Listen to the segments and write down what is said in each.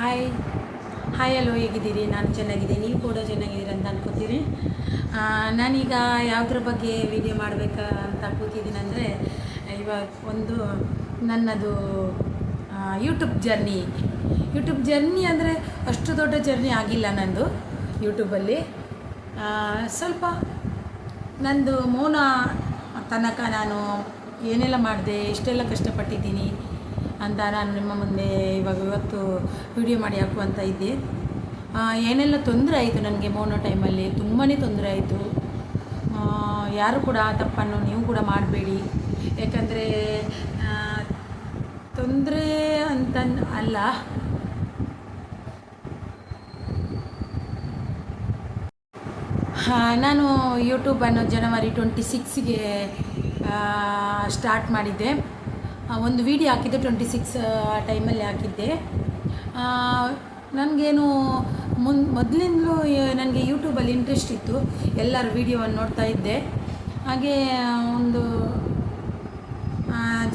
Hi hi hello ಹೇಗಿದ್ದೀರಿ? ನಾನು ಚೆನ್ನಾಗಿದ್ದೀನಿ, ನೀವು ಕೂಡ ಚೆನ್ನಾಗಿದ್ದೀರಿ ಅಂತ ಅನ್ಕೋತೀರಿ. ನಾನೀಗ ಯಾವುದ್ರ ಬಗ್ಗೆ ವಿಡಿಯೋ ಮಾಡಬೇಕಾ ಅಂತ ಕೂತಿದ್ದೀನಿ ಅಂದರೆ, ಇವಾಗ ಒಂದು ನನ್ನದು ಯೂಟ್ಯೂಬ್ ಜರ್ನಿ ಅಂದರೆ ಅಷ್ಟು ದೊಡ್ಡ ಜರ್ನಿ ಆಗಿಲ್ಲ ನಂದು ಯೂಟ್ಯೂಬಲ್ಲಿ. ಸ್ವಲ್ಪ ನಂದು ಮೌನ ತನಕ ನಾನು ಏನೆಲ್ಲ ಮಾಡಿದೆ, ಎಷ್ಟೆಲ್ಲ ಕಷ್ಟಪಟ್ಟಿದ್ದೀನಿ ಅಂತ ನಾನು ನಿಮ್ಮ ಮುಂದೆ ಇವತ್ತು ವಿಡಿಯೋ ಮಾಡಿ ಹಾಕುವಂತ ಇದ್ದೆ. ಏನೆಲ್ಲ ತೊಂದರೆ ಆಯಿತು ನನಗೆ ಮೌನ ಟೈಮಲ್ಲಿ, ತುಂಬಾ ತೊಂದರೆ ಆಯಿತು. ಯಾರು ಕೂಡ ಆ ತಪ್ಪನ್ನು ನೀವು ಕೂಡ ಮಾಡಬೇಡಿ. ಯಾಕಂದರೆ ತೊಂದರೆ ಅಂತ ಅಲ್ಲ, ನಾನು ಯೂಟ್ಯೂಬನ್ನು ಜನವರಿ 26ಗೆ ಸ್ಟಾರ್ಟ್ ಮಾಡಿದ್ದೆ. ಒಂದು ವಿಡಿಯೋ ಹಾಕಿದ್ದೆ 26 ಟೈಮಲ್ಲಿ ಹಾಕಿದ್ದೆ. ನನಗೇನು ಮೊದಲಿಂದಲೂ ನನಗೆ ಯೂಟ್ಯೂಬಲ್ಲಿ ಇಂಟ್ರೆಸ್ಟ್ ಇತ್ತು, ಎಲ್ಲರ ವೀಡಿಯೋವನ್ನು ನೋಡ್ತಾ ಇದ್ದೆ. ಹಾಗೆ ಒಂದು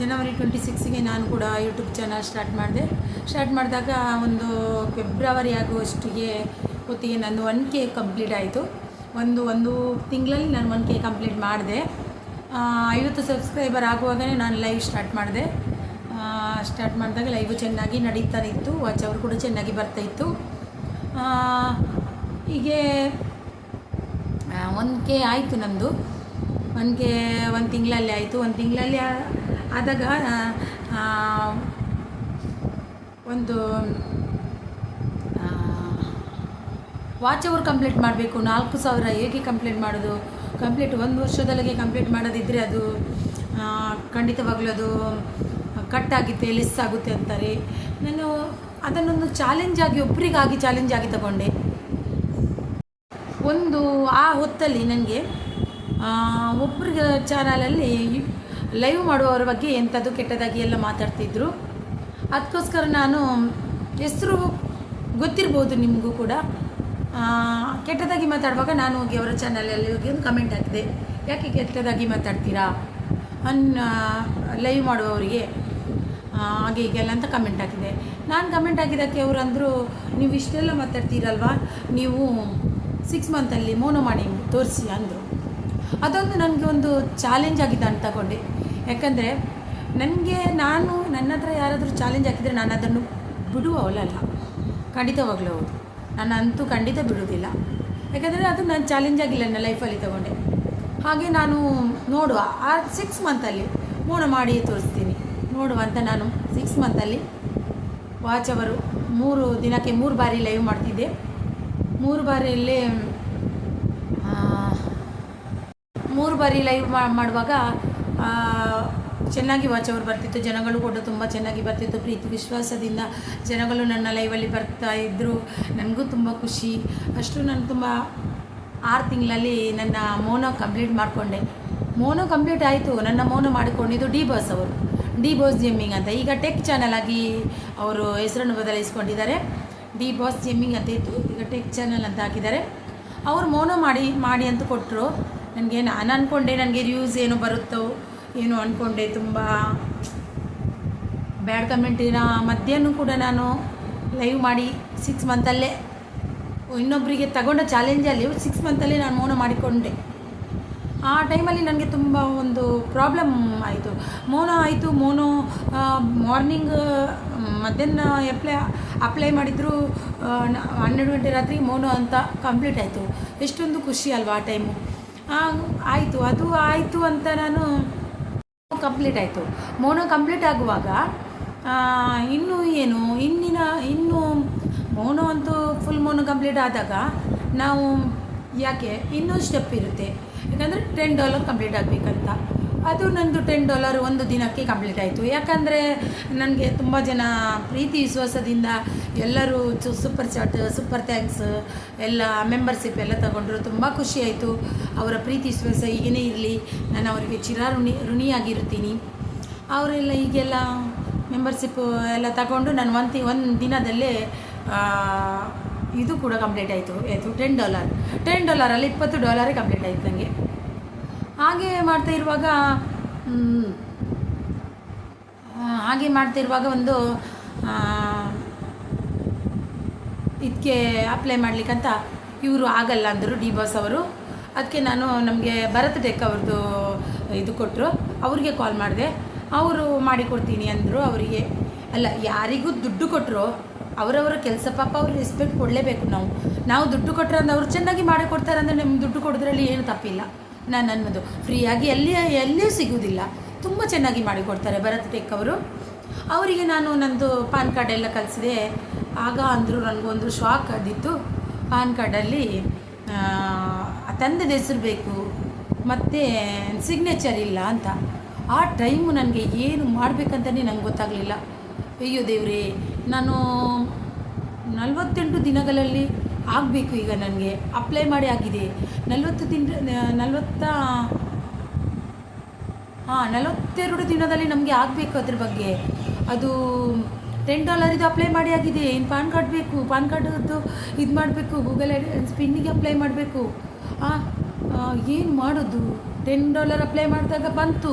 ಜನವರಿ 26ಗೆ ನಾನು ಕೂಡ ಯೂಟ್ಯೂಬ್ ಚಾನಲ್ ಸ್ಟಾರ್ಟ್ ಮಾಡಿದಾಗ ಒಂದು ಫೆಬ್ರವರಿ ಆಗುವಷ್ಟಿಗೆ ಹೊತ್ತಿಗೆ ನಂದು 1K ಕಂಪ್ಲೀಟ್ ಆಯಿತು. ಒಂದು ತಿಂಗಳಲ್ಲಿ ನಾನು 1K ಕಂಪ್ಲೀಟ್ ಮಾಡಿದೆ. 50 ಸಬ್ಸ್ಕ್ರೈಬರ್ ಆಗುವಾಗಲೇ ನಾನು ಲೈವ್ ಸ್ಟಾರ್ಟ್ ಮಾಡಿದಾಗ ಲೈವ್ ಚೆನ್ನಾಗಿ ನಡೀತಾ ಇತ್ತು, ವಾಚ್ ಅವರು ಕೂಡ ಚೆನ್ನಾಗಿ ಬರ್ತಾಯಿತ್ತು. ಹೀಗೆ 1K ಆಯಿತು ನಮ್ಮದು. 1K ಒಂದು ತಿಂಗಳಲ್ಲಿ ಆಯಿತು. ಒಂದು ತಿಂಗಳಲ್ಲಿ ಆದಾಗ ಒಂದು ವಾಚ್ ಅವರ್ ಕಂಪ್ಲೀಟ್ ಮಾಡಬೇಕು. 4000 ಹೇಗೆ ಕಂಪ್ಲೀಟ್ ಮಾಡೋದು? ಒಂದು ವರ್ಷದೊಳಗೆ ಕಂಪ್ಲೀಟ್ ಮಾಡೋದಿದ್ದರೆ ಅದು ಖಂಡಿತವಾಗ್ಲೂ ಅದು ಕಟ್ಟಾಗುತ್ತೆ, ಲೆಸ್ ಆಗುತ್ತೆ ಅಂತಾರೆ. ನಾನು ಅದನ್ನೊಂದು ಒಬ್ಬರಿಗಾಗಿ ಚಾಲೆಂಜ್ ಆಗಿ ತಗೊಂಡೆ. ಆ ಹೊತ್ತಲ್ಲಿ ನನಗೆ ಒಬ್ಬರಿಗೆ ಚಾನಲಲ್ಲಿ ಲೈವ್ ಮಾಡುವವರ ಬಗ್ಗೆ ಎಂಥದ್ದು ಕೆಟ್ಟದಾಗಿ ಎಲ್ಲ ಮಾತಾಡ್ತಿದ್ರು. ಅದಕ್ಕೋಸ್ಕರ ನಾನು ಹೆಸರು ಗೊತ್ತಿರ್ಬೋದು ನಿಮಗೂ ಕೂಡ. ಕೆಟ್ಟದಾಗಿ ಮಾತಾಡುವಾಗ ನಾನು ಹೋಗಿ ಅವರ ಚಾನಲಲ್ಲಿ ಹೋಗಿ ಒಂದು ಕಮೆಂಟ್ ಹಾಕಿದೆ, ಯಾಕೆ ಕೆಟ್ಟದಾಗಿ ಮಾತಾಡ್ತೀರಾ ಲೈವ್ ಮಾಡುವವರಿಗೆ ಹಾಗೆ ಹೀಗೆಲ್ಲ ಅಂತ ಕಮೆಂಟ್ ಹಾಕಿದೆ. ನಾನು ಕಮೆಂಟ್ ಹಾಕಿದ್ದಕ್ಕೆ ಅವರು ಅಂದರು, ನೀವು ಇಷ್ಟೆಲ್ಲ ಮಾತಾಡ್ತೀರಲ್ವ, ನೀವು 6 ಮಂತಲ್ಲಿ ಮೌನ ಮಾಡಿ ತೋರಿಸಿ ಅಂದರು. ಅದೊಂದು ನನಗೆ ಒಂದು ಚಾಲೆಂಜ್ ಆಗಿದೆ ಅಂತ ತಗೊಂಡೆ. ಯಾಕಂದರೆ ನನ್ನ ಹತ್ರ ಯಾರಾದರೂ ಚಾಲೆಂಜ್ ಹಾಕಿದರೆ ನಾನು ಅದನ್ನು ಬಿಡುವವಳಲ್ಲ, ಖಂಡಿತವಾಗ್ಲೂ ಹೌದು. ನಾನು ಅಂತೂ ಖಂಡಿತ ಬಿಡೋದಿಲ್ಲ. ಯಾಕಂದರೆ ಅದು ನಾನು ಚಾಲೆಂಜ್ ಆಗಿಲ್ಲ ನನ್ನ ಲೈಫಲ್ಲಿ ತಗೊಂಡೆ. ಹಾಗೆ ನಾನು ನೋಡುವ 6 ಮಂತಲ್ಲಿ ಮೌನ ಮಾಡಿ ತೋರಿಸ್ತೀನಿ ನೋಡುವ ಅಂತ ನಾನು 6 ಮಂತಲ್ಲಿ ವಾಚ್ ಅವರು 3 ದಿನಕ್ಕೆ 3 ಬಾರಿ ಲೈವ್ ಮಾಡ್ತಿದ್ದೆ. 3 ಬಾರಿಯಲ್ಲೇ 3 ಬಾರಿ ಲೈವ್ ಮಾಡುವಾಗ ಚೆನ್ನಾಗಿ ವಾಚ್ ಅವರು ಬರ್ತಿತ್ತು. ಜನಗಳು ಕೂಡ ತುಂಬ ಚೆನ್ನಾಗಿ ಬರ್ತಿತ್ತು. ಪ್ರೀತಿ ವಿಶ್ವಾಸದಿಂದ ಜನಗಳು ನನ್ನ ಲೈವಲ್ಲಿ ಬರ್ತಾ ಇದ್ದರು. ನನಗೂ ತುಂಬ ಖುಷಿ. ಅಷ್ಟು ನಾನು ತುಂಬ 6 ತಿಂಗಳಲ್ಲಿ ನನ್ನ ಮೌನ ಕಂಪ್ಲೀಟ್ ಮಾಡಿಕೊಂಡೆ. ಮೌನ ಕಂಪ್ಲೀಟ್ ಆಯಿತು. ನನ್ನ ಮೌನ ಮಾಡಿಕೊಂಡಿದ್ದು ಡಿ ಬಾಸ್ ಜಿಮ್ಮಿಂಗ್ ಅಂತ. ಈಗ ಟೆಕ್ ಚಾನಲ್ ಆಗಿ ಅವರು ಹೆಸರನ್ನು ಬದಲಿಸ್ಕೊಂಡಿದ್ದಾರೆ. ಡಿ ಬಾಸ್ ಜಿಮ್ಮಿಂಗ್ ಅಂತ ಇತ್ತು, ಈಗ ಟೆಕ್ ಚಾನಲ್ ಅಂತ ಹಾಕಿದ್ದಾರೆ. ಅವರು ಮೌನ ಮಾಡಿ ಅಂತ ಕೊಟ್ಟರು. ನಾನು ಅಂದ್ಕೊಂಡೆ ನನಗೆ ವ್ಯೂಸ್ ಏನೋ ಬರುತ್ತೋ ಏನೋ ಅಂದ್ಕೊಂಡೆ. ತುಂಬ ಬ್ಯಾಡ್ ಕಮೆಂಟ್ ಮಧ್ಯಾಹ್ನ ಕೂಡ ನಾನು ಲೈವ್ ಮಾಡಿ 6 ಮಂತಲ್ಲೇ ಇನ್ನೊಬ್ಬರಿಗೆ ತಗೊಂಡ ಚಾಲೆಂಜಲ್ಲಿ 6 ಮಂತಲ್ಲೇ ನಾನು ಮೌನ ಮಾಡಿಕೊಂಡೆ. ಆ ಟೈಮಲ್ಲಿ ನನಗೆ ತುಂಬ ಒಂದು ಪ್ರಾಬ್ಲಮ್ ಆಯಿತು. ಮೌನ ಮಾರ್ನಿಂಗ್ ಮಧ್ಯಾಹ್ನ ಅಪ್ಲೈ ಮಾಡಿದ್ರು 12 ಗಂಟೆ ರಾತ್ರಿ ಮೌನ ಅಂತ ಕಂಪ್ಲೀಟ್ ಆಯಿತು. ಎಷ್ಟೊಂದು ಖುಷಿ ಅಲ್ವಾ ಆ ಟೈಮು. ಆಯಿತು ಅಂತ ನಾನು ಕಂಪ್ಲೀಟ್ ಆಯಿತು. ಮೌನ ಕಂಪ್ಲೀಟ್ ಆಗುವಾಗ ಇನ್ನು ಮೌನ ಅಂತೂ ಫುಲ್ ಮೌನ ಕಂಪ್ಲೀಟ್ ಆದಾಗ ನಾವು ಯಾಕೆ ಇನ್ನೊಂದು ಸ್ಟೆಪ್ ಇರುತ್ತೆ. ಯಾಕಂದರೆ $10 ಕಂಪ್ಲೀಟ್ ಆಗಬೇಕಂತ. ಅದು ನಂದು $10 ಒಂದು ದಿನಕ್ಕೆ ಕಂಪ್ಲೀಟ್ ಆಯಿತು. ಯಾಕಂದರೆ ನನಗೆ ತುಂಬ ಜನ ಪ್ರೀತಿ ವಿಶ್ವಾಸದಿಂದ ಎಲ್ಲರೂ ಸೂಪರ್ ಚಾಟ್, ಸೂಪರ್ ಥ್ಯಾಂಕ್ಸ್ ಎಲ್ಲ ಮೆಂಬರ್ಶಿಪ್ ಎಲ್ಲ ತಗೊಂಡ್ರು. ತುಂಬ ಖುಷಿಯಾಯಿತು. ಅವರ ಪ್ರೀತಿ ವಿಶ್ವಾಸ ಹೀಗೇ ಇರಲಿ, ನಾನು ಅವರಿಗೆ ಋಣಿಯಾಗಿರ್ತೀನಿ. ಅವರೆಲ್ಲ ಹೀಗೆಲ್ಲ ಮೆಂಬರ್ಶಿಪ್ ಎಲ್ಲ ತಗೊಂಡು ನಾನು ಒಂದು ದಿನದಲ್ಲೇ ಇದು ಕೂಡ ಕಂಪ್ಲೀಟ್ ಆಯಿತು. $10 $20 ಕಂಪ್ಲೀಟ್ ಆಯಿತು ನನಗೆ. ಹಾಗೆ ಮಾಡ್ತಾ ಇರುವಾಗ ಒಂದು ಇದಕ್ಕೆ ಅಪ್ಲೈ ಮಾಡಲಿಕ್ಕಂತ ಇವರು ಆಗಲ್ಲ ಅಂದರು ಡಿ ಬಾಸ್ ಅವರು. ಅದಕ್ಕೆ ನಾನು ನಮಗೆ ಭರತ್ ಟೆಕ್ ಅವ್ರದ್ದು ಇದು ಕೊಟ್ಟರು, ಅವ್ರಿಗೆ ಕಾಲ್ ಮಾಡಿದೆ. ಅವರು ಮಾಡಿಕೊಡ್ತೀನಿ ಅಂದರು. ಅವರಿಗೆ ಅಲ್ಲ, ಯಾರಿಗೂ ದುಡ್ಡು ಕೊಟ್ಟರು ಅವರವರ ಕೆಲಸ, ಪಾಪ ಅವ್ರು ರೆಸ್ಪೆಕ್ಟ್ ಕೊಡಲೇಬೇಕು. ನಾವು ದುಡ್ಡು ಕೊಟ್ಟರೆ ಅಂದ್ರೆ ಅವ್ರು ಚೆನ್ನಾಗಿ ಮಾಡಿಕೊಡ್ತಾರೆ ಅಂದರೆ ನಮ್ಗೆ ದುಡ್ಡು ಕೊಡೋದ್ರಲ್ಲಿ ಏನು ತಪ್ಪಿಲ್ಲ. ನಾನು ಅನ್ನೋದು ಫ್ರೀಯಾಗಿ ಎಲ್ಲಿಯೂ ಸಿಗೋದಿಲ್ಲ, ತುಂಬ ಚೆನ್ನಾಗಿ ಮಾಡಿಕೊಡ್ತಾರೆ ಭರತ್ ಟೆಕ್ ಅವರು. ಅವರಿಗೆ ನಾನು ನಂದು ಪಾನ್ ಕಾರ್ಡ್ ಎಲ್ಲ ಕಳಿಸಿದೆ. ಆಗ ಅಂದರು ನನಗೊಂದು ಶಾಕ್ ಆದಿತ್ತು. ಪಾನ್ ಕಾರ್ಡಲ್ಲಿ ತಂದೆದ ಹೆಸರು ಬೇಕು ಮತ್ತು ಸಿಗ್ನೇಚರ್ ಇಲ್ಲ ಅಂತ. ಆ ಟೈಮು ನನಗೆ ಏನು ಮಾಡಬೇಕಂತಲೇ ನಂಗೆ ಗೊತ್ತಾಗಲಿಲ್ಲ. ಅಯ್ಯೋ ದೇವ್ರೇ, ನಾನು 48 ದಿನಗಳಲ್ಲಿ ಆಗಬೇಕು. ಈಗ ನನಗೆ ಅಪ್ಲೈ ಮಾಡಿ ಆಗಿದೆ 42 ದಿನದಲ್ಲಿ ನಮಗೆ ಆಗಬೇಕು. ಅದ್ರ ಬಗ್ಗೆ ಅದು $10 ಅಪ್ಲೈ ಮಾಡಿ ಆಗಿದೆ. ಇನ್ನು ಪಾನ್ ಕಾರ್ಡ್ ಬೇಕು, ಪಾನ್ ಕಾರ್ಡ್ದು ಇದು ಮಾಡಬೇಕು, ಗೂಗಲ್ ಸ್ಪಿನ್ನಿಗೆ ಅಪ್ಲೈ ಮಾಡಬೇಕು. ಏನು ಮಾಡೋದು? $10 ಅಪ್ಲೈ ಮಾಡಿದಾಗ ಬಂತು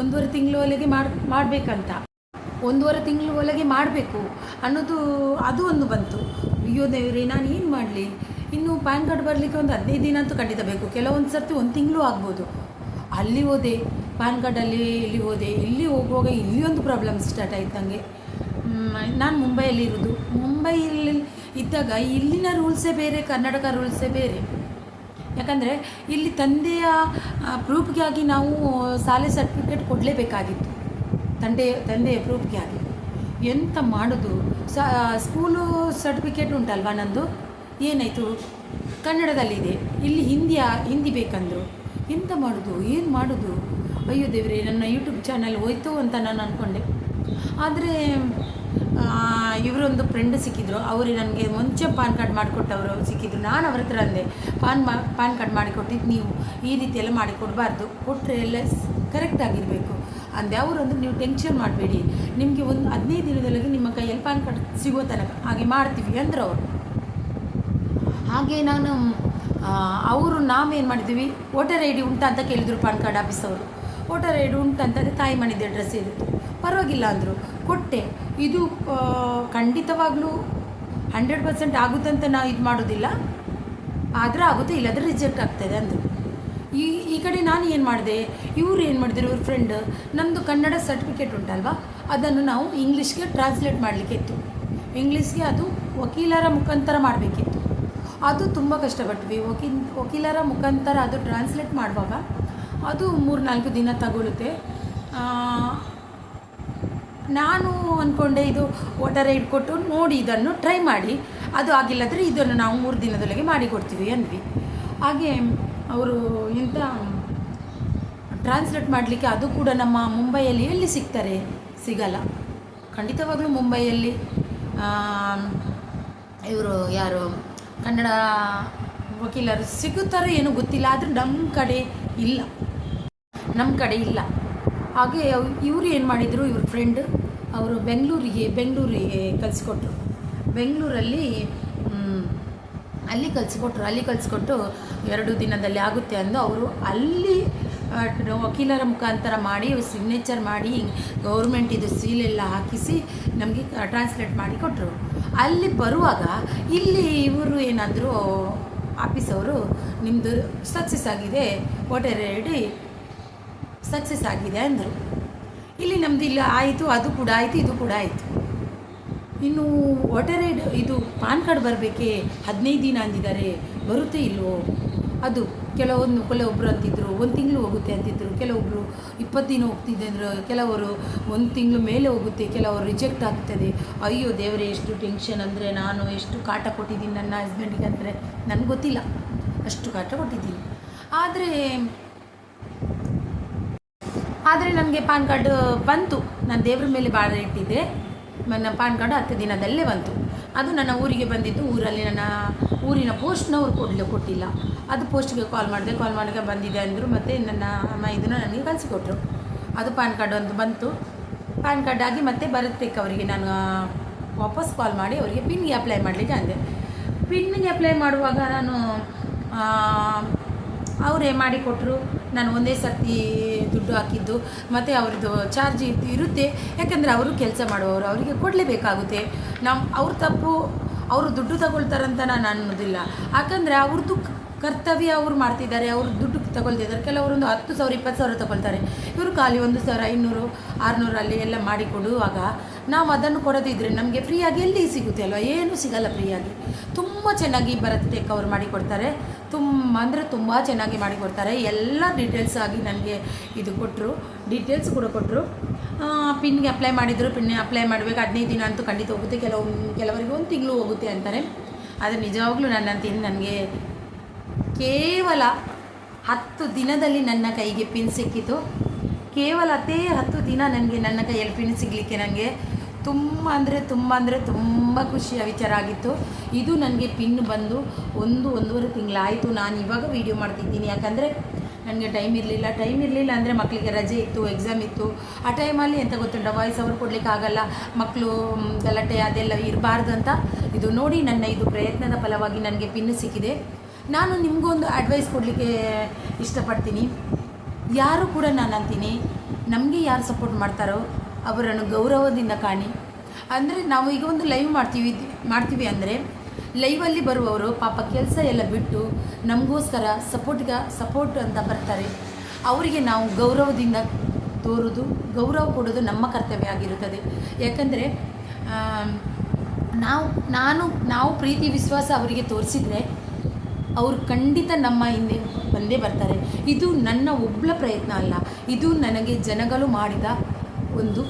1.5 ತಿಂಗಳ ಒಳಗೆ ಮಾಡಬೇಕಂತ, 1.5 ತಿಂಗಳ ಒಳಗೆ ಮಾಡಬೇಕು ಅನ್ನೋದು ಅದು ಒಂದು ಬಂತು. ಅಯ್ಯೋ ದೇವ್ರಿ, ನಾನು ಏನು ಮಾಡಲಿ? ಇನ್ನು ಪ್ಯಾನ್ ಕಾರ್ಡ್ ಬರಲಿಕ್ಕೆ ಒಂದು 15 ದಿನ ಅಂತೂ ಖಂಡಿತ ಬೇಕು. ಕೆಲವೊಂದು ಸರ್ತಿ 1 ತಿಂಗಳು ಆಗ್ಬೋದು. ಅಲ್ಲಿ ಹೋದೆ, ಪ್ಯಾನ್ ಕಾರ್ಡಲ್ಲಿ ಇಲ್ಲಿ ಹೋದೆ. ಇಲ್ಲಿ ಹೋಗುವಾಗ ಇಲ್ಲಿ ಒಂದು ಪ್ರಾಬ್ಲಮ್ ಸ್ಟಾರ್ಟ್ ಆಯ್ತು ನನಗೆ. ನಾನು ಮುಂಬೈಯಲ್ಲಿ ಇರೋದು. ಮುಂಬೈಯಲ್ಲಿ ಇದ್ದಾಗ ಇಲ್ಲಿನ ರೂಲ್ಸೇ ಬೇರೆ, ಕರ್ನಾಟಕ ರೂಲ್ಸೇ ಬೇರೆ. ಯಾಕಂದರೆ ಇಲ್ಲಿ ತಂದೆಯ ಪ್ರೂಫ್ಗಾಗಿ ನಾವು ಶಾಲೆ ಸರ್ಟಿಫಿಕೇಟ್ ಕೊಡಲೇಬೇಕಾಗಿತ್ತು, ತಂದೆಯ ಪ್ರೂಫ್ಗೆ ಆಗಿ. ಎಂತ ಮಾಡೋದು? ಸ್ಕೂಲು ಸರ್ಟಿಫಿಕೇಟ್ ಉಂಟಲ್ವ ನಂದು, ಏನಾಯಿತು ಕನ್ನಡದಲ್ಲಿದೆ, ಇಲ್ಲಿ ಹಿಂದಿ ಬೇಕಂದರು. ಎಂತ ಮಾಡೋದು? ಏನು ಮಾಡೋದು? ಅಯ್ಯೋ ದೇವ್ರೆ, ನನ್ನ ಯೂಟ್ಯೂಬ್ ಚಾನಲ್ ಹೋಯ್ತು ಅಂತ ನಾನು ಅಂದ್ಕೊಂಡೆ. ಆದರೆ ಇವರೊಂದು ಫ್ರೆಂಡ್ ಸಿಕ್ಕಿದ್ರು. ಅವರು ನನಗೆ ಮುಂಚೆ ಪಾನ್ ಕಾರ್ಡ್ ಮಾಡಿಕೊಟ್ಟವರು ಸಿಕ್ಕಿದ್ರು. ನಾನು ಅವ್ರ ಹತ್ರ ಅಂದೆ, ಪಾನ್ ಕಾರ್ಡ್ ಮಾಡಿಕೊಟ್ಟಿದ್ದು ನೀವು ಈ ರೀತಿ ಎಲ್ಲ ಮಾಡಿಕೊಡ್ಬಾರ್ದು, ಕೊಟ್ಟರೆ ಎಲ್ಲ ಕರೆಕ್ಟಾಗಿರಬೇಕು ಅಂದೆ. ಅವರೊಂದು ನೀವು ಟೆನ್ಷನ್ ಮಾಡಬೇಡಿ, ನಿಮಗೆ ಒಂದು 15 ದಿನದೊಳಗೆ ನಿಮ್ಮ ಕೈಯಲ್ಲಿ ಪಾನ್ ಕಾರ್ಡ್ ಸಿಗೋ ತನಕ ಹಾಗೆ ಮಾಡ್ತೀವಿ ಅಂದ್ರೆ ಅವರು. ಹಾಗೆ ಅವರು ನಾವೇನು ಮಾಡಿದ್ವಿ, ವೋಟರ್ ಐ ಡಿ ಉಂಟಾ ಅಂತ ಕೇಳಿದರು ಪಾನ್ ಕಾರ್ಡ್ ಆಫೀಸವರು. ವೋಟರ್ ಐ ಡಿ ಉಂಟಂತಂದರೆ ತಾಯಿ ಮನೆದು ಅಡ್ರೆಸ್ ಇರುತ್ತೆ. ಪರವಾಗಿಲ್ಲ ಅಂದರು, ಕೊಟ್ಟೆ. ಇದು ಖಂಡಿತವಾಗ್ಲೂ 100% ಆಗುತ್ತಂತ ನಾವು ಇದು ಮಾಡೋದಿಲ್ಲ, ಆದರೆ ಆಗುತ್ತೆ, ಇಲ್ಲಾದರೆ ರಿಜೆಕ್ಟ್ ಆಗ್ತದೆ ಅಂದರು. ಈ ಕಡೆ ನಾನು ಏನು ಮಾಡಿದೆ, ಇವರು ಏನು ಮಾಡಿದ್ರು, ಇವ್ರ ಫ್ರೆಂಡ್, ನಮ್ಮದು ಕನ್ನಡ ಸರ್ಟಿಫಿಕೇಟ್ ಉಂಟಲ್ವ, ಅದನ್ನು ನಾವು ಇಂಗ್ಲೀಷ್ಗೆ ಟ್ರಾನ್ಸ್ಲೇಟ್ ಮಾಡಲಿಕ್ಕೆ ಇತ್ತು. ಇಂಗ್ಲೀಷ್ಗೆ ಅದು ವಕೀಲರ ಮುಖಾಂತರ ಮಾಡಬೇಕಿತ್ತು. ಅದು ತುಂಬ ಕಷ್ಟಪಟ್ವಿ. ವಕೀಲರ ಮುಖಾಂತರ ಅದು ಟ್ರಾನ್ಸ್ಲೇಟ್ ಮಾಡುವಾಗ ಅದು 3-4 ದಿನ ತಗೊಳುತ್ತೆ. ನಾನು ಅಂದ್ಕೊಂಡೆ ಇದು ವೋಟರ್ ಐ ಡಿ ಕೊಟ್ಟು ನೋಡಿ ಇದನ್ನು ಟ್ರೈ ಮಾಡಿ, ಅದು ಆಗಿಲ್ಲದ್ರೆ ಇದನ್ನು ನಾವು 3 ದಿನದೊಳಗೆ ಮಾಡಿಕೊಡ್ತೀವಿ ಅಂದ್ವಿ. ಹಾಗೆ ಅವರು ಎಂತ ಟ್ರಾನ್ಸ್ಲೇಟ್ ಮಾಡಲಿಕ್ಕೆ ಅದು ಕೂಡ ನಮ್ಮ ಮುಂಬೈಯಲ್ಲಿ ಎಲ್ಲಿ ಸಿಗ್ತಾರೆ? ಸಿಗಲ್ಲ ಖಂಡಿತವಾಗ್ಲೂ. ಮುಂಬೈಯಲ್ಲಿ ಇವರು ಯಾರು ಕನ್ನಡ ವಕೀಲರು ಸಿಗುತ್ತಾರೋ ಏನೋ ಗೊತ್ತಿಲ್ಲ, ಆದರೆ ನಮ್ಮ ಕಡೆ ಇಲ್ಲ. ಹಾಗೆ ಇವರು ಏನು ಮಾಡಿದರು, ಇವ್ರ ಫ್ರೆಂಡ್ ಅವರು ಬೆಂಗಳೂರಿಗೆ ಕಳಿಸ್ಕೊಟ್ರು. ಬೆಂಗಳೂರಲ್ಲಿ ಅಲ್ಲಿ ಕಳಿಸ್ಕೊಟ್ಟು 2 ದಿನದಲ್ಲಿ ಆಗುತ್ತೆ ಅಂದು ಅವರು ಅಲ್ಲಿ ವಕೀಲರ ಮುಖಾಂತರ ಮಾಡಿ ಸಿಗ್ನೇಚರ್ ಮಾಡಿ ಗೌರ್ಮೆಂಟ್ ಇದು ಸೀಲೆಲ್ಲ ಹಾಕಿಸಿ ನಮಗೆ ಟ್ರಾನ್ಸ್ಲೇಟ್ ಮಾಡಿ ಕೊಟ್ಟರು. ಅಲ್ಲಿ ಬರುವಾಗ ಇಲ್ಲಿ ಇವರು ಏನಾದರೂ ಆಫೀಸವರು, ನಿಮ್ಮದು ಸಕ್ಸಸ್ ಆಗಿದೆ, ವೋಟರ್ ಐ ಡಿ ಸಕ್ಸಸ್ ಆಗಿದೆ ಅಂದರು. ಇಲ್ಲಿ ನಮ್ಮದು ಇಲ್ಲ ಆಯಿತು, ಅದು ಕೂಡ ಆಯಿತು, ಇದು ಕೂಡ ಆಯಿತು. ಇನ್ನು ವೋಟರ್ ಐ ಡಿ ಇದು ಪಾನ್ ಕಾರ್ಡ್ ಬರಬೇಕೆ 15 ದಿನ ಅಂದಿದ್ದಾರೆ, ಬರುತ್ತೆ ಇಲ್ವೋ? ಅದು ಕೆಲವೊಬ್ಬರು ಅಂತಿದ್ರು 1 ತಿಂಗಳು ಹೋಗುತ್ತೆ ಅಂತಿದ್ರು, ಕೆಲವೊಬ್ಬರು 20 ದಿನ ಹೋಗ್ತಿದ್ದೆ ಅಂದರು, ಕೆಲವರು 1 ತಿಂಗಳು ಮೇಲೆ ಹೋಗುತ್ತೆ, ಕೆಲವರು ರಿಜೆಕ್ಟ್ ಆಗ್ತದೆ. ಅಯ್ಯೋ ದೇವರೇ, ಎಷ್ಟು ಟೆನ್ಷನ್ ಅಂದರೆ, ನಾನು ಎಷ್ಟು ಕಾಟ ಕೊಟ್ಟಿದ್ದೀನಿ ನನ್ನ ಹಸ್ಬೆಂಡಿಗೆ ಅಂದರೆ ನನಗೆ ಗೊತ್ತಿಲ್ಲ, ಅಷ್ಟು ಕಾಟ ಕೊಟ್ಟಿದ್ದೀನಿ. ಆದರೆ ನನಗೆ ಪಾನ್ ಕಾರ್ಡ್ ಬಂತು. ನಾನು ದೇವ್ರ ಮೇಲೆ ಭಾಳ ಇಟ್ಟಿದ್ದೆ. ನನ್ನ ಪಾನ್ ಕಾರ್ಡ್ 10 ದಿನದಲ್ಲೇ ಬಂತು. ಅದು ನನ್ನ ಊರಿಗೆ ಬಂದಿದ್ದು. ಊರಲ್ಲಿ ನನ್ನ ಊರಿನ ಪೋಸ್ಟ್ನವ್ರು ಕೊಟ್ಟಿಲ್ಲ. ಅದು ಪೋಸ್ಟ್ಗೆ ಕಾಲ್ ಮಾಡಿದಾಗ ಬಂದಿದೆ ಅಂದರು. ಮತ್ತು ನನ್ನ ಇದನ್ನು ನನಗೆ ಕಳಿಸಿಕೊಟ್ರು. ಅದು ಪಾನ್ ಕಾರ್ಡ್ ಒಂದು ಬಂತು. ಪಾನ್ ಕಾರ್ಡ್ ಆಗಿ ಮತ್ತೆ ಭರತ್ ಟೆಕ್ ಅವರಿಗೆ ನಾನು ವಾಪಸ್ ಕಾಲ್ ಮಾಡಿ ಅವರಿಗೆ ಪಿನ್ಗೆ ಅಪ್ಲೈ ಮಾಡಲಿಕ್ಕೆ ಅಂದೆ. ಪಿನ್ಗೆ ಅಪ್ಲೈ ಮಾಡುವಾಗ ನಾನು ಅವರೇ ಮಾಡಿಕೊಟ್ರು. ನಾನು ಒಂದೇ ಸರ್ತಿ ದುಡ್ಡು ಹಾಕಿದ್ದು, ಮತ್ತು ಅವ್ರದ್ದು ಚಾರ್ಜ್ ಇರುತ್ತೆ. ಯಾಕಂದರೆ ಅವರು ಕೆಲಸ ಮಾಡುವವರು, ಅವರಿಗೆ ಕೊಡಲೇಬೇಕಾಗುತ್ತೆ. ಅವ್ರ ತಪ್ಪು ಅವರು ದುಡ್ಡು ತಗೊಳ್ತಾರಂತ ನಾನು ಅನ್ನೋದಿಲ್ಲ. ಯಾಕಂದರೆ ಅವ್ರದ್ದು ಕರ್ತವ್ಯ ಅವ್ರು ಮಾಡ್ತಿದ್ದಾರೆ, ಅವರು ದುಡ್ಡು ತಗೊಳ್ತಿದ್ದಾರೆ. ಕೆಲವರೊಂದು 10,000 20,000 ತಗೊಳ್ತಾರೆ. ಇವರು ಖಾಲಿ 1,500 600 ಅಲ್ಲಿ ಎಲ್ಲ ಮಾಡಿ ಕೊಡುವಾಗ ನಾವು ಅದನ್ನು ಕೊಡೋದಿದ್ರೆ ನಮಗೆ ಫ್ರೀಯಾಗಿ ಎಲ್ಲಿ ಸಿಗುತ್ತೆ ಅಲ್ವ? ಏನೂ ಸಿಗಲ್ಲ ಫ್ರೀಯಾಗಿ. ತುಂಬ ಚೆನ್ನಾಗಿ ಭರತ್ ಟೆಕ್ ಅವರು ಮಾಡಿಕೊಡ್ತಾರೆ. ತುಂಬ ಚೆನ್ನಾಗಿ ಮಾಡಿಕೊಡ್ತಾರೆ. ಎಲ್ಲ ಡೀಟೇಲ್ಸ್ ಆಗಿ ನನಗೆ ಇದು ಕೊಟ್ಟರು, ಡೀಟೇಲ್ಸ್ ಕೂಡ ಕೊಟ್ಟರು. ಪಿನ್ಗೆ ಅಪ್ಲೈ ಮಾಡಿದರು. ಪಿನ್ ಅಪ್ಲೈ ಮಾಡಬೇಕು 15 ದಿನ ಅಂತೂ ಖಂಡಿತ ಹೋಗುತ್ತೆ. ಕೆಲವರಿಗೆ 1 ತಿಂಗಳು ಹೋಗುತ್ತೆ ಅಂತಾರೆ. ಆದರೆ ನಿಜವಾಗ್ಲೂ ನನ್ನಂತೀನಿ ನನಗೆ ಕೇವಲ 10 ದಿನದಲ್ಲಿ ನನ್ನ ಕೈಗೆ ಪಿನ್ ಸಿಕ್ಕಿತು. ಕೇವಲ 10 ದಿನ ನನಗೆ ನನ್ನ ಕೈಯಲ್ಲಿ ಪಿನ್ ಸಿಗಲಿಕ್ಕೆ ನನಗೆ ತುಂಬ ಖುಷಿಯ ವಿಚಾರ ಆಗಿತ್ತು. ಇದು ನನಗೆ ಪಿನ್ ಬಂದು 1-1.5 ತಿಂಗಳಾಯಿತು. ನಾನು ಇವಾಗ ವೀಡಿಯೋ ಮಾಡ್ತಿದ್ದೀನಿ. ಯಾಕಂದರೆ ನನಗೆ ಟೈಮ್ ಇರಲಿಲ್ಲ ಅಂದರೆ ಮಕ್ಕಳಿಗೆ ರಜೆ ಇತ್ತು, ಎಕ್ಸಾಮ್ ಇತ್ತು. ಆ ಟೈಮಲ್ಲಿ ಎಂತ ಗೊತ್ತುಂಟ, ವಾಯ್ಸ್ ಓವರ್ ಕೊಡಲಿಕ್ಕೆ ಆಗಲ್ಲ, ಮಕ್ಕಳು ಗಲಾಟೆ ಅದೆಲ್ಲ ಇರಬಾರ್ದು ಅಂತ ಇದು ನೋಡಿ ನನ್ನ ಇದು ಪ್ರಯತ್ನದ ಫಲವಾಗಿ ನನಗೆ ಪಿನ್ ಸಿಕ್ಕಿದೆ. ನಾನು ನಿಮಗೊಂದು ಅಡ್ವೈಸ್ ಕೊಡಲಿಕ್ಕೆ ಇಷ್ಟಪಡ್ತೀನಿ. ಯಾರು ಕೂಡ ನಾನು ಅಂತೀನಿ, ನಮಗೆ ಯಾರು ಸಪೋರ್ಟ್ ಮಾಡ್ತಾರೋ ಅವರನ್ನು ಗೌರವದಿಂದ ಕಾಣಿ. ಅಂದರೆ ನಾವು ಈಗ ಒಂದು ಲೈವ್ ಮಾಡ್ತೀವಿ ಅಂದರೆ ಲೈವಲ್ಲಿ ಬರುವವರು ಪಾಪ ಕೆಲಸ ಎಲ್ಲ ಬಿಟ್ಟು ನಮಗೋಸ್ಕರ ಸಪೋರ್ಟ್ ಅಂತ ಬರ್ತಾರೆ. ಅವರಿಗೆ ನಾವು ಗೌರವದಿಂದ ಗೌರವ ಕೊಡೋದು ನಮ್ಮ ಕರ್ತವ್ಯ ಆಗಿರುತ್ತದೆ. ಯಾಕಂದರೆ ನಾವು ಪ್ರೀತಿ ವಿಶ್ವಾಸ ಅವರಿಗೆ ತೋರಿಸಿದರೆ ಅವರು ಖಂಡಿತ ನಮ್ಮ ಹಿಂದೆ ಬಂದೇ ಬರ್ತಾರೆ. ಇದು ನನ್ನ ಒಬ್ಬಳ ಪ್ರಯತ್ನ ಅಲ್ಲ, ಇದು ನನಗೆ ಜನಗಳು ಮಾಡಿದ ಒಂದು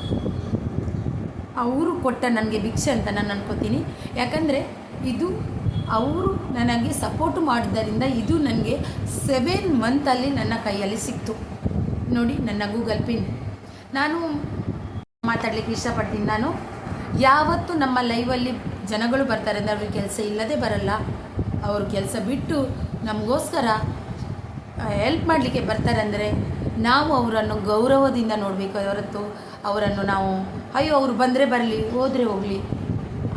ಅವರು ಕೊಟ್ಟ ನನಗೆ ಭಿಕ್ಷೆ ಅಂತ ನಾನು ಅನ್ಕೋತೀನಿ. ಯಾಕಂದರೆ ಇದು ಅವರು ನನಗೆ ಸಪೋರ್ಟ್ ಮಾಡಿದ್ದರಿಂದ ಇದು ನನಗೆ 7 ಮಂತಲ್ಲಿ ನನ್ನ ಕೈಯಲ್ಲಿ ಸಿಕ್ತು. ನೋಡಿ ನನ್ನ ಗೂಗಲ್ ಪಿನ್. ನಾನು ಮಾತಾಡಲಿಕ್ಕೆ ಇಷ್ಟಪಡ್ತೀನಿ. ನಾನು ಯಾವತ್ತೂ ನಮ್ಮ ಲೈವಲ್ಲಿ ಜನಗಳು ಬರ್ತಾರೆ ಅಂದರೆ ಅವ್ರಿಗೆ ಕೆಲಸ ಇಲ್ಲದೆ ಬರಲ್ಲ. ಅವರು ಕೆಲಸ ಬಿಟ್ಟು ನಮಗೋಸ್ಕರ ಹೆಲ್ಪ್ ಮಾಡಲಿಕ್ಕೆ ಬರ್ತಾರೆ ಅಂದರೆ ನಾವು ಅವರನ್ನು ಗೌರವದಿಂದ ನೋಡಬೇಕು ಹೊರತು ಅವರನ್ನು ನಾವು ಅಯ್ಯೋ ಅವರು ಬಂದರೆ ಬರಲಿ ಹೋದರೆ ಹೋಗಲಿ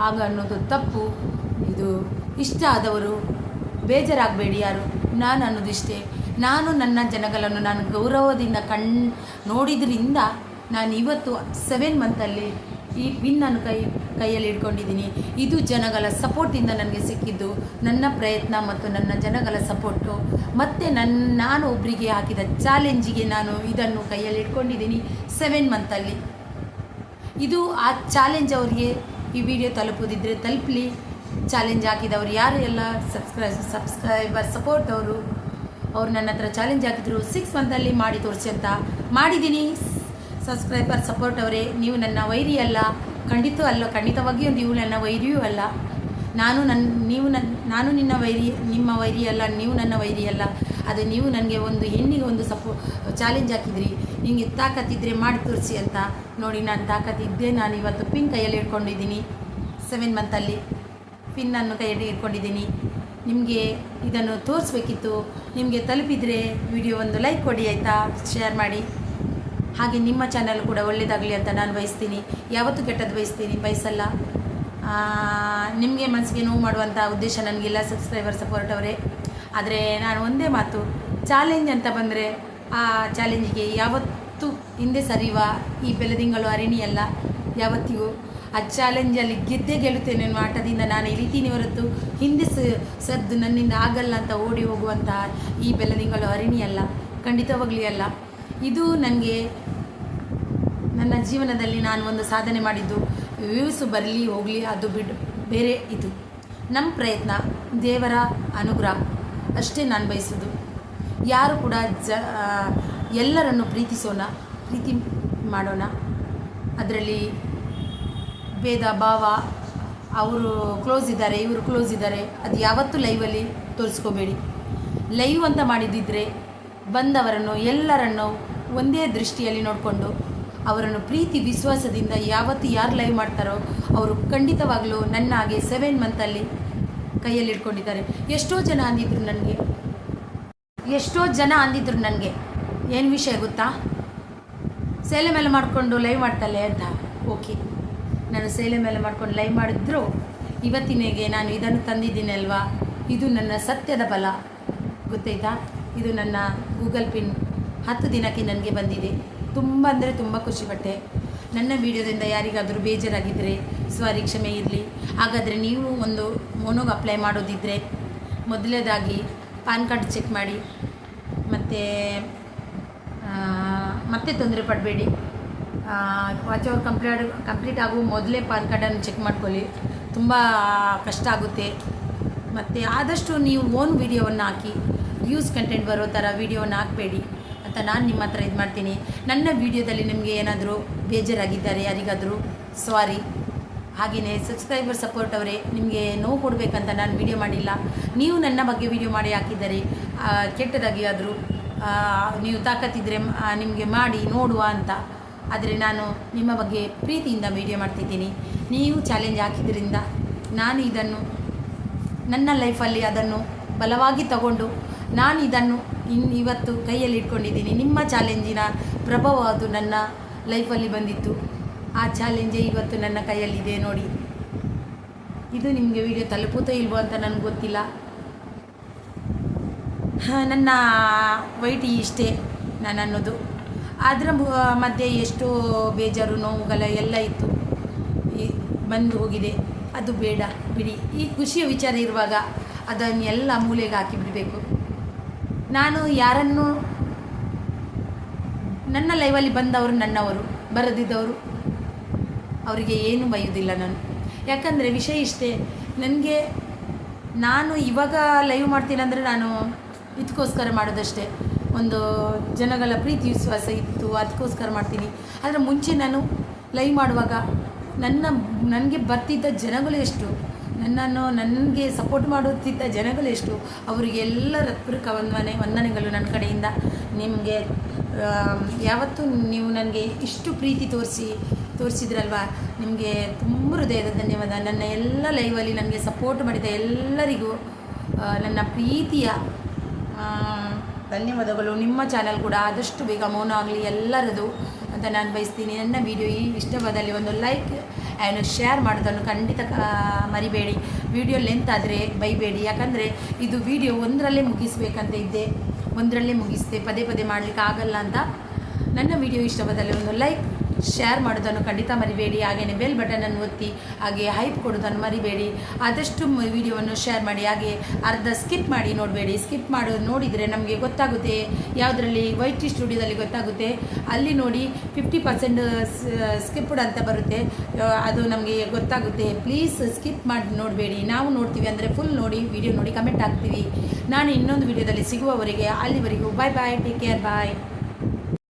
ಆಗ ಅನ್ನೋದು ತಪ್ಪು. ಇದು ಇಷ್ಟ ಆದವರು ಬೇಜಾರಾಗಬೇಡಿ ಯಾರು. ನಾನು ಅನ್ನೋದಿಷ್ಟೇ, ನಾನು ನನ್ನ ಜನಗಳನ್ನು ನಾನು ಗೌರವದಿಂದ ನೋಡಿದ್ರಿಂದ ನಾನು ಇವತ್ತು 7 ಮಂತಲ್ಲಿ ಈ ಪಿನ್ನನ್ನು ಕೈಯಲ್ಲಿ ಇಟ್ಕೊಂಡಿದ್ದೀನಿ. ಇದು ಜನಗಳ ಸಪೋರ್ಟಿಂದ ನನಗೆ ಸಿಕ್ಕಿದ್ದು, ನನ್ನ ಪ್ರಯತ್ನ ಮತ್ತು ನನ್ನ ಜನಗಳ ಸಪೋರ್ಟು. ಮತ್ತು ನಾನು ಒಬ್ಬರಿಗೆ ಹಾಕಿದ ಚಾಲೆಂಜಿಗೆ ನಾನು ಇದನ್ನು ಕೈಯಲ್ಲಿ ಇಟ್ಕೊಂಡಿದ್ದೀನಿ 7 ಮಂತಲ್ಲಿ. ಇದು ಆ ಚಾಲೆಂಜ್ ಅವರಿಗೆ ಈ ವಿಡಿಯೋ ತಲುಪೋದಿದ್ದರೆ ತಲುಪಲಿ. ಚಾಲೆಂಜ್ ಹಾಕಿದವರು ಯಾರು ಎಲ್ಲ ಸಬ್ಸ್ಕ್ರೈಬರ್ ಸಪೋರ್ಟ್ ಅವರು ನನ್ನ ಹತ್ರ ಚಾಲೆಂಜ್ ಹಾಕಿದ್ರು 6 ಮಂತಲ್ಲಿ ಮಾಡಿ ತೋರಿಸಿ ಅಂತ ಮಾಡಿದ್ದೀನಿ. ಸಬ್ಸ್ಕ್ರೈಬರ್ ಸಪೋರ್ಟ್ ಅವರೇ, ನೀವು ನನ್ನ ವೈರಿ ಅಲ್ಲ, ಖಂಡಿತವಾಗಿಯೂ ನೀವು ನನ್ನ ವೈರಿಯೂ ಅಲ್ಲ. ನಾನು ನಿಮ್ಮ ವೈರಿ ಅಲ್ಲ, ನೀವು ನನ್ನ ವೈರಿ ಅಲ್ಲ. ಅದು ನೀವು ನನಗೆ ಒಂದು ಹೆಣ್ಣಿಗೆ ಒಂದು ಚಾಲೆಂಜ್ ಹಾಕಿದ್ರಿ, ನಿಮಗೆ ತಾಕತ್ತಿದ್ದರೆ ಮಾಡಿ ತೋರಿಸಿ ಅಂತ. ನೋಡಿ ನಾನು ತಾಕತ್ತಿದ್ದೆ. ನಾನು ಇವತ್ತು ಪಿನ್ ಕೈಯಲ್ಲಿ ಇಟ್ಕೊಂಡಿದ್ದೀನಿ. 7 ಮಂತಲ್ಲಿ ಪಿನ್ನನ್ನು ಕೈಯಲ್ಲಿ ಇಟ್ಕೊಂಡಿದ್ದೀನಿ. ನಿಮಗೆ ಇದನ್ನು ತೋರಿಸ್ಬೇಕಿತ್ತು. ನಿಮಗೆ ತಲುಪಿದರೆ ವಿಡಿಯೋ ಒಂದು ಲೈಕ್ ಕೊಡಿ ಆಯಿತಾ, ಶೇರ್ ಮಾಡಿ. ಹಾಗೆ ನಿಮ್ಮ ಚಾನಲ್ ಕೂಡ ಒಳ್ಳೆಯದಾಗಲಿ ಅಂತ ನಾನು ಬಯಸ್ತೀನಿ. ಯಾವತ್ತೂ ಕೆಟ್ಟದ್ದು ಬಯಸಲ್ಲ. ನಿಮಗೆ ಮನಸ್ಸಿಗೆ ನೋವು ಮಾಡುವಂಥ ಉದ್ದೇಶ ನನಗಿಲ್ಲ ಸಬ್ಸ್ಕ್ರೈಬರ್ ಸಪೋರ್ಟ್ ಅವರೇ. ಆದರೆ ನಾನು ಒಂದೇ ಮಾತು, ಚಾಲೆಂಜ್ ಅಂತ ಬಂದರೆ ಆ ಚಾಲೆಂಜಿಗೆ ಯಾವತ್ತೂ ಹಿಂದೆ ಸರಿಯುವ ಈ ಬೆಳದಿಂಗಳು ಅರಿಣಿಯಲ್ಲ. ಯಾವತ್ತಿಗೂ ಆ ಚಾಲೆಂಜಲ್ಲಿ ಗೆಲ್ಲುತ್ತೇನೆ ಅನ್ನೋ ಆಟದಿಂದ ನಾನು ಇಳಿತೀನಿ ಹೊರತು ಹಿಂದೆ ಸದ್ದು ನನ್ನಿಂದ ಆಗಲ್ಲ ಅಂತ ಓಡಿ ಹೋಗುವಂಥ ಈ ಬೆಳದಿಂಗಳು ಅರಿಣಿಯಲ್ಲ, ಖಂಡಿತವಾಗ್ಲೂ ಅಲ್ಲ. ಇದು ನನಗೆ ನನ್ನ ಜೀವನದಲ್ಲಿ ನಾನು ಒಂದು ಸಾಧನೆ ಮಾಡಿದ್ದು. ವ್ಯೂಸ್ ಬರಲಿ ಹೋಗಲಿ ಅದು ಬೇರೆ. ಇದು ನಮ್ಮ ಪ್ರಯತ್ನ, ದೇವರ ಅನುಗ್ರಹ ಅಷ್ಟೇ ನಾನು ಬಯಸೋದು. ಯಾರು ಕೂಡ ಎಲ್ಲರನ್ನು ಪ್ರೀತಿ ಮಾಡೋಣ. ಅದರಲ್ಲಿ ಭೇದ ಭಾವ, ಅವರು ಕ್ಲೋಸ್ ಇದ್ದಾರೆ ಇವರು ಕ್ಲೋಸ್ ಇದ್ದಾರೆ ಅದು ಯಾವತ್ತೂ ಲೈವಲ್ಲಿ ತೋರಿಸ್ಕೋಬೇಡಿ. ಲೈವ್ ಅಂತ ಮಾಡಿದ್ದಿದ್ರೆ ಬಂದವರನ್ನು ಎಲ್ಲರನ್ನು ಒಂದೇ ದೃಷ್ಟಿಯಲ್ಲಿ ನೋಡಿಕೊಂಡು ಅವರನ್ನು ಪ್ರೀತಿ ವಿಶ್ವಾಸದಿಂದ ಯಾವತ್ತು ಯಾರು ಲೈವ್ ಮಾಡ್ತಾರೋ ಅವರು ಖಂಡಿತವಾಗಲೂ ನನ್ನ ಹಾಗೆ 7 ಮಂತಲ್ಲಿ ಕೈಯಲ್ಲಿ ಇಟ್ಕೊಂಡಿದ್ದಾರೆ. ಎಷ್ಟೋ ಜನ ಅಂದಿದ್ರು ನನಗೆ ಏನು ವಿಷಯ ಗೊತ್ತಾ, ಸೇಲೆ ಮೇಲೆ ಮಾಡಿಕೊಂಡು ಲೈವ್ ಮಾಡ್ತಾಳೆ ಅಂತ. ಓಕೆ, ನಾನು ಸೇಲೆ ಮೇಲೆ ಮಾಡ್ಕೊಂಡು ಲೈವ್ ಮಾಡಿದ್ರು ಇವತ್ತಿನಿಗೆ ನಾನು ಇದನ್ನು ತಂದಿದ್ದೀನಿ ಅಲ್ವಾ, ಇದು ನನ್ನ ಸತ್ಯದ ಬಲ. ಗೊತ್ತಾಯ್ತಾ? ಇದು ನನ್ನ ಗೂಗಲ್ ಪಿನ್ 10 ದಿನಕ್ಕೆ ನನಗೆ ಬಂದಿದೆ. ತುಂಬ ಅಂದರೆ ತುಂಬ ಖುಷಿಪಟ್ಟೆ. ನನ್ನ ವಿಡಿಯೋದಿಂದ ಯಾರಿಗಾದರೂ ಬೇಜಾರಾಗಿದ್ದರೆ ಸಾರಿ, ಕ್ಷಮೆ ಇರಲಿ. ಹಾಗಾದರೆ ನೀವು ಒಂದು ಮೋನೋಗೆ ಅಪ್ಲೈ ಮಾಡೋದಿದ್ದರೆ ಮೊದಲನೇದಾಗಿ ಪಾನ್ ಕಾರ್ಡ್ ಚೆಕ್ ಮಾಡಿ, ಮತ್ತೆ ತೊಂದರೆ ಪಡಬೇಡಿ. ವಾಚ್ ಅವರ್ ಕಂಪ್ಲೀಟ್ ಆಗುವ ಮೊದಲೇ ಪಾನ್ ಕಾರ್ಡನ್ನು ಚೆಕ್ ಮಾಡ್ಕೊಳ್ಳಿ, ತುಂಬ ಕಷ್ಟ ಆಗುತ್ತೆ. ಮತ್ತು ಆದಷ್ಟು ನೀವು ಓನ್ ವೀಡಿಯೋವನ್ನು ಹಾಕಿ, ವ್ಯೂಸ್ ಕಂಟೆಂಟ್ ಬರೋ ಥರ ವೀಡಿಯೋವನ್ನು ಹಾಕಬೇಡಿ ಅಂತ ನಾನು ನಿಮ್ಮ ಹತ್ರ ಇದು ಮಾಡ್ತೀನಿ. ನನ್ನ ವೀಡಿಯೋದಲ್ಲಿ ನಿಮಗೆ ಏನಾದರೂ ಬೇಜಾರಾಗಿದ್ದಾರೆ ಯಾರಿಗಾದರೂ ಸಾರಿ. ಹಾಗೆಯೇ ಸಬ್ಸ್ಕ್ರೈಬರ್ ಸಪೋರ್ಟ್ ಅವರೇ, ನಿಮಗೆ ನೋವು ಕೊಡಬೇಕಂತ ನಾನು ವೀಡಿಯೋ ಮಾಡಿಲ್ಲ. ನೀವು ನನ್ನ ಬಗ್ಗೆ ವೀಡಿಯೋ ಮಾಡಿ ಹಾಕಿದ್ದಾರೆ, ಕೆಟ್ಟದಾಗಿ ಆದರೂ ನೀವು ತಾಕತ್ತಿದ್ರೆ ನಿಮಗೆ ಮಾಡಿ ನೋಡುವ ಅಂತ. ಆದರೆ ನಾನು ನಿಮ್ಮ ಬಗ್ಗೆ ಪ್ರೀತಿಯಿಂದ ವೀಡಿಯೋ ಮಾಡ್ತಿದ್ದೀನಿ. ನೀವು ಚಾಲೆಂಜ್ ಹಾಕಿದ್ರಿಂದ ನಾನು ಇದನ್ನು ನನ್ನ ಲೈಫಲ್ಲಿ ಅದನ್ನು ಬಲವಾಗಿ ತಗೊಂಡು ನಾನು ಇದನ್ನು ಇವತ್ತು ಕೈಯಲ್ಲಿ ಇಟ್ಕೊಂಡಿದ್ದೀನಿ. ನಿಮ್ಮ ಚಾಲೆಂಜಿನ ಪ್ರಭಾವ ಅದು ನನ್ನ ಲೈಫಲ್ಲಿ ಬಂದಿತ್ತು. ಆ ಚಾಲೆಂಜೇ ಇವತ್ತು ನನ್ನ ಕೈಯಲ್ಲಿದೆ ನೋಡಿ. ಇದು ನಿಮಗೆ ವಿಡಿಯೋ ತಲುಪುತ್ತೋ ಇಲ್ವೋ ಅಂತ ನನಗೆ ಗೊತ್ತಿಲ್ಲ. ನನ್ನ ವೈಟ್ ಇಷ್ಟೇ ನಾನು ಅನ್ನೋದು. ಅದರ ಮಧ್ಯೆ ಎಷ್ಟೋ ಬೇಜಾರು ನೋವುಗಳ ಎಲ್ಲ ಇತ್ತು, ಬಂದು ಹೋಗಿದೆ. ಅದು ಬೇಡ ಬಿಡಿ. ಈ ಖುಷಿಯ ವಿಚಾರ ಇರುವಾಗ ಅದನ್ನೆಲ್ಲ ಮೂಲೆಗೆ ಹಾಕಿಬಿಡಬೇಕು. ನಾನು ಯಾರನ್ನು ನನ್ನ ಲೈವಲ್ಲಿ ಬಂದವರು ನನ್ನವರು, ಬರದಿದ್ದವರು ಅವರಿಗೆ ಏನೂ ಬೈಯೋದಿಲ್ಲ ನಾನು. ಯಾಕಂದರೆ ವಿಷಯ ಇಷ್ಟೇ, ನಾನು ಇವಾಗ ಲೈವ್ ಮಾಡ್ತೀನಿ ಅಂದರೆ ನಾನು ಇದಕ್ಕೋಸ್ಕರ ಮಾಡೋದಷ್ಟೇ. ಒಂದು ಜನಗಳ ಪ್ರೀತಿ ವಿಶ್ವಾಸ ಇತ್ತು, ಅದಕ್ಕೋಸ್ಕರ ಮಾಡ್ತೀನಿ. ಆದರೆ ಮುಂಚೆ ನಾನು ಲೈವ್ ಮಾಡುವಾಗ ನನಗೆ ಬರ್ತಿದ್ದ ಜನಗಳು ಎಷ್ಟು, ನನಗೆ ಸಪೋರ್ಟ್ ಮಾಡುತ್ತಿದ್ದ ಜನಗಳು ಎಷ್ಟು, ಅವರಿಗೆಲ್ಲ ಹೃತ್ಪೂರ್ವಕ ವಂದನೆಗಳು ನನ್ನ ಕಡೆಯಿಂದ. ನಿಮಗೆ ಯಾವತ್ತೂ ನೀವು ನನಗೆ ಇಷ್ಟು ಪ್ರೀತಿ ತೋರಿಸಿದ್ರಲ್ವ, ನಿಮಗೆ ತುಂಬ ಹೃದಯದ ಧನ್ಯವಾದ. ನನ್ನ ಎಲ್ಲ ಲೈವಲ್ಲಿ ನನಗೆ ಸಪೋರ್ಟ್ ಮಾಡಿದ ಎಲ್ಲರಿಗೂ ನನ್ನ ಪ್ರೀತಿಯ ಧನ್ಯವಾದಗಳು. ನಿಮ್ಮ ಚಾನಲ್ ಕೂಡ ಆದಷ್ಟು ಬೇಗ ಮೌನ ಆಗಲಿ ಎಲ್ಲರದು ಅಂತ ನಾನು ಬಯಸ್ತೀನಿ. ನನ್ನ ವಿಡಿಯೋ ಇಷ್ಟವಾದಲ್ಲಿ ಒಂದು ಲೈಕ್ ಆ್ಯಂಡ್ ಶೇರ್ ಮಾಡೋದನ್ನು ಖಂಡಿತ ಮರಿಬೇಡಿ. ವಿಡಿಯೋ ಲೆಂತ್ ಆದರೆ ಬೈಬೇಡಿ, ಯಾಕಂದರೆ ಇದು ವಿಡಿಯೋ ಒಂದರಲ್ಲೇ ಮುಗಿಸ್ಬೇಕಂತ ಇದ್ದೆ, ಒಂದರಲ್ಲೇ ಮುಗಿಸ್ದೆ, ಪದೇ ಪದೇ ಮಾಡಲಿಕ್ಕೆ ಆಗಲ್ಲ ಅಂತ. ನನ್ನ ವಿಡಿಯೋ ಇಷ್ಟವಾದಲ್ಲಿ ಒಂದು ಲೈಕ್ ಶೇರ್ ಮಾಡೋದನ್ನು ಖಂಡಿತ ಮರಿಬೇಡಿ. ಹಾಗೆಯೇ ಬೆಲ್ ಬಟನನ್ನು ಒತ್ತಿ, ಹಾಗೆ ಹೈಪ್ ಕೊಡೋದನ್ನು ಮರಿಬೇಡಿ. ಆದಷ್ಟು ವಿಡಿಯೋವನ್ನು ಶೇರ್ ಮಾಡಿ. ಹಾಗೆ ಅರ್ಧ ಸ್ಕಿಪ್ ಮಾಡಿ ನೋಡಬೇಡಿ. ಸ್ಕಿಪ್ ನೋಡಿದರೆ ನಮಗೆ ಗೊತ್ತಾಗುತ್ತೆ, ಯಾವುದರಲ್ಲಿ ವೈಟಿ ಸ್ಟುಡಿಯೋದಲ್ಲಿ ಗೊತ್ತಾಗುತ್ತೆ, ಅಲ್ಲಿ ನೋಡಿ 50% ಸ್ಕಿಪ್ಡ್ ಅಂತ ಬರುತ್ತೆ, ಅದು ನಮಗೆ ಗೊತ್ತಾಗುತ್ತೆ. ಪ್ಲೀಸ್ ಸ್ಕಿಪ್ ಮಾಡಿ ನೋಡಬೇಡಿ. ನಾವು ನೋಡ್ತೀವಿ ಅಂದರೆ ಫುಲ್ ನೋಡಿ, ವಿಡಿಯೋ ನೋಡಿ ಕಮೆಂಟ್ ಹಾಕ್ತೀವಿ. ನಾನು ಇನ್ನೊಂದು ವಿಡಿಯೋದಲ್ಲಿ ಸಿಗುವವರೆಗೆ, ಅಲ್ಲಿವರೆಗೂ ಬಾಯ್ ಬಾಯ್, ಟೇಕ್ ಕೇರ್, ಬಾಯ್.